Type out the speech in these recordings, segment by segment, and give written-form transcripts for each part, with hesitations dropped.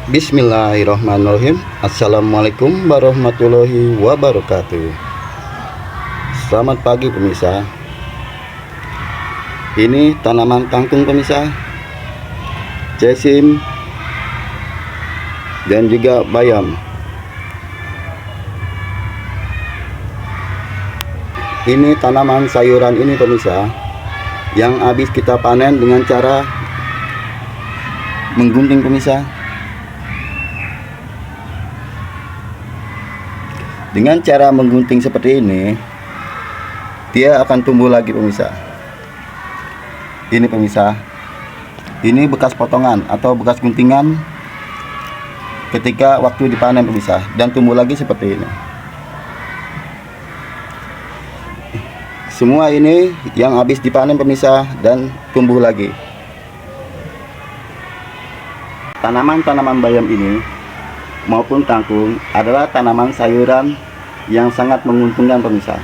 Bismillahirrahmanirrahim. Assalamualaikum warahmatullahi wabarakatuh. Selamat pagi pemirsa. Ini tanaman kangkung pemirsa, cesim dan juga bayam. Ini tanaman sayuran ini pemirsa, yang habis kita panen dengan cara menggunting pemirsa. Dengan cara menggunting seperti ini, dia akan tumbuh lagi pemirsa. Ini pemirsa, ini bekas potongan atau bekas guntingan ketika waktu dipanen pemirsa, dan tumbuh lagi seperti ini. Semua ini yang habis dipanen pemirsa dan tumbuh lagi. Tanaman-tanaman bayam ini maupun kangkung adalah tanaman sayuran yang sangat menguntungkan pemirsa.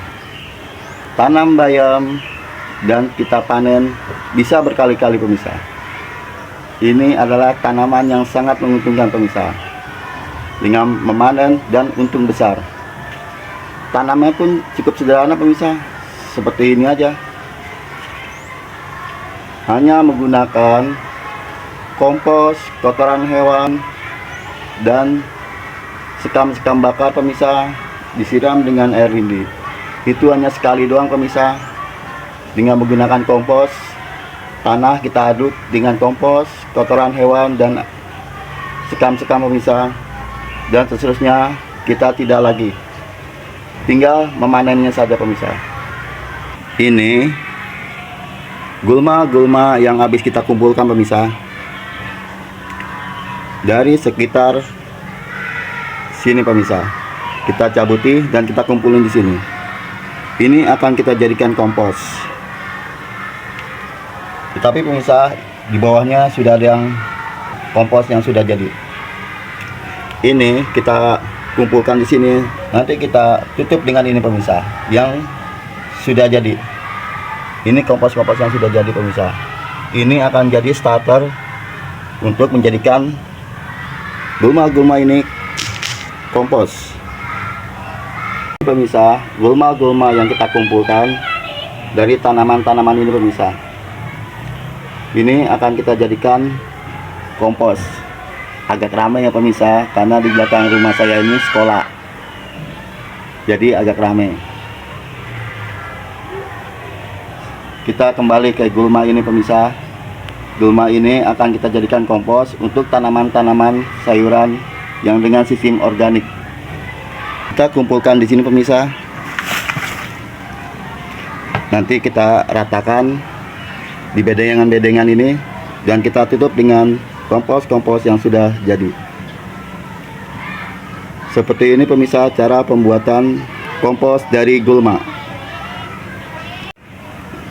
Tanam bayam dan kita panen bisa berkali-kali pemirsa. Ini adalah tanaman yang sangat menguntungkan pemirsa, dengan memanen dan untung besar. Tanamnya pun cukup sederhana pemirsa, seperti ini aja. Hanya menggunakan kompos, kotoran hewan, dan sekam-sekam bakar pemirsa, disiram dengan air lindi. Itu hanya sekali doang pemirsa. Dengan menggunakan kompos, tanah kita aduk dengan kompos, kotoran hewan, dan sekam-sekam pemirsa, dan seterusnya kita tidak lagi, tinggal memanennya saja pemirsa. Ini gulma-gulma yang habis kita kumpulkan pemirsa, dari sekitar sini pemirsa, kita cabuti dan kita kumpulin di sini. Ini akan kita jadikan kompos. Tetapi pemirsa, di bawahnya sudah ada yang kompos yang sudah jadi. Ini kita kumpulkan di sini. Nanti kita tutup dengan ini pemirsa, yang sudah jadi. Ini kompos-kompos yang sudah jadi pemirsa. Ini akan jadi starter untuk menjadikan gulma-gulma ini kompos. Pemirsa, gulma-gulma yang kita kumpulkan dari tanaman-tanaman ini pemirsa, ini akan kita jadikan kompos. Agak ramai ya pemirsa, karena di belakang rumah saya ini sekolah, jadi agak ramai. Kita kembali ke gulma ini pemirsa. Gulma ini akan kita jadikan kompos untuk tanaman-tanaman sayuran yang dengan sistem organik. Kita kumpulkan di sini pemirsa. Nanti kita ratakan di bedengan-bedengan ini, dan kita tutup dengan kompos-kompos yang sudah jadi. Seperti ini pemirsa cara pembuatan kompos dari gulma.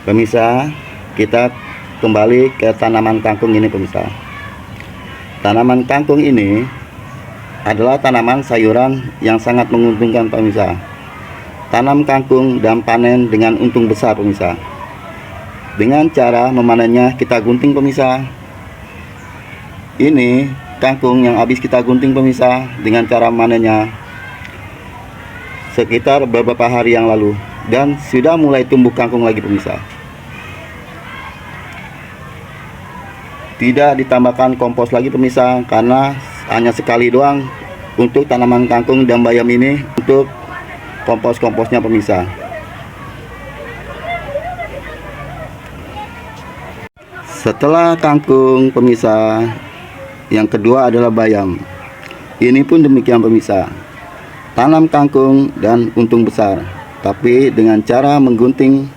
Pemirsa, kita kembali ke tanaman kangkung ini pemirsa. Tanaman kangkung ini adalah tanaman sayuran yang sangat menguntungkan pemirsa. Tanam kangkung dan panen dengan untung besar pemirsa. Dengan cara memanennya kita gunting pemirsa. Ini kangkung yang habis kita gunting pemirsa, dengan cara manennya sekitar beberapa hari yang lalu, dan sudah mulai tumbuh kangkung lagi pemirsa. Tidak ditambahkan kompos lagi pemirsa, karena hanya sekali doang untuk tanaman kangkung dan bayam ini, untuk kompos-komposnya pemirsa. Setelah kangkung pemirsa, yang kedua adalah bayam. Ini pun demikian pemirsa. Tanam kangkung dan untung besar, tapi dengan cara menggunting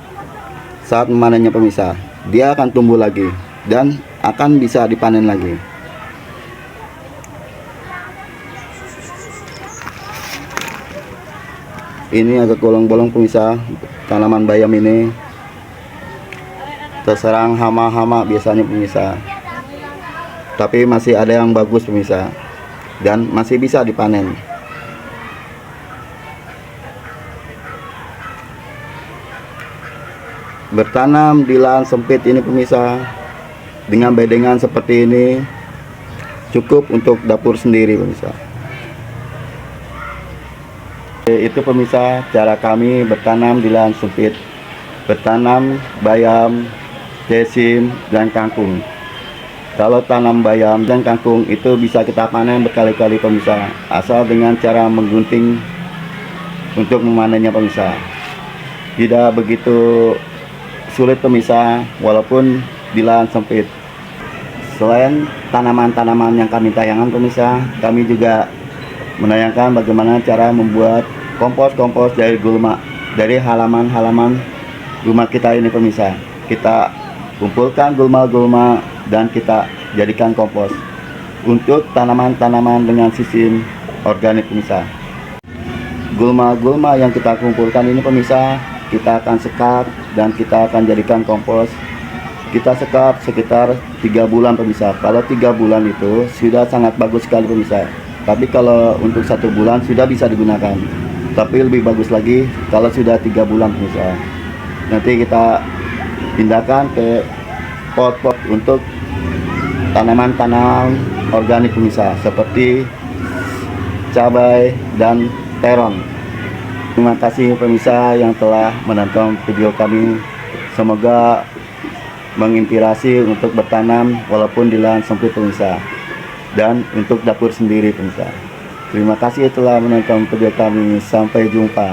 saat memanennya pemirsa, dia akan tumbuh lagi dan akan bisa dipanen lagi. Ini agak bolong-bolong pemirsa. Tanaman bayam ini terserang hama-hama biasanya pemirsa, tapi masih ada yang bagus pemirsa, dan masih bisa dipanen. Bertanam di lahan sempit ini pemirsa, dengan bedengan seperti ini, cukup untuk dapur sendiri pemirsa. Itu pemirsa cara kami bertanam di lahan sempit, bertanam bayam, sesim, dan kangkung. Kalau tanam bayam dan kangkung itu bisa kita panen berkali-kali pemirsa, asal dengan cara menggunting untuk memanennya pemirsa. Tidak begitu sulit pemirsa, walaupun di lahan sempit. Selain tanaman-tanaman yang kami tayangkan pemirsa, kami juga menayangkan bagaimana cara membuat kompos-kompos dari gulma, dari halaman-halaman rumah kita ini pemirsa. Kita kumpulkan gulma-gulma dan kita jadikan kompos untuk tanaman-tanaman dengan sistem organik pemirsa. Gulma-gulma yang kita kumpulkan ini pemirsa, kita akan sekap dan kita akan jadikan kompos. Kita sekap sekitar 3 bulan pemirsa. Kalau 3 bulan itu sudah sangat bagus sekali pemirsa. Tapi kalau untuk 1 bulan sudah bisa digunakan. Tapi lebih bagus lagi kalau sudah 3 bulan pemirsa. Nanti kita pindahkan ke pot-pot untuk tanaman-tanaman organik pemirsa, seperti cabai dan terong. Terima kasih pemirsa yang telah menonton video kami. Semoga menginspirasi untuk bertanam walaupun di lahan sempit pemirsa, dan untuk dapur sendiri pemirsa. Terima kasih telah menonton video kami. Sampai jumpa.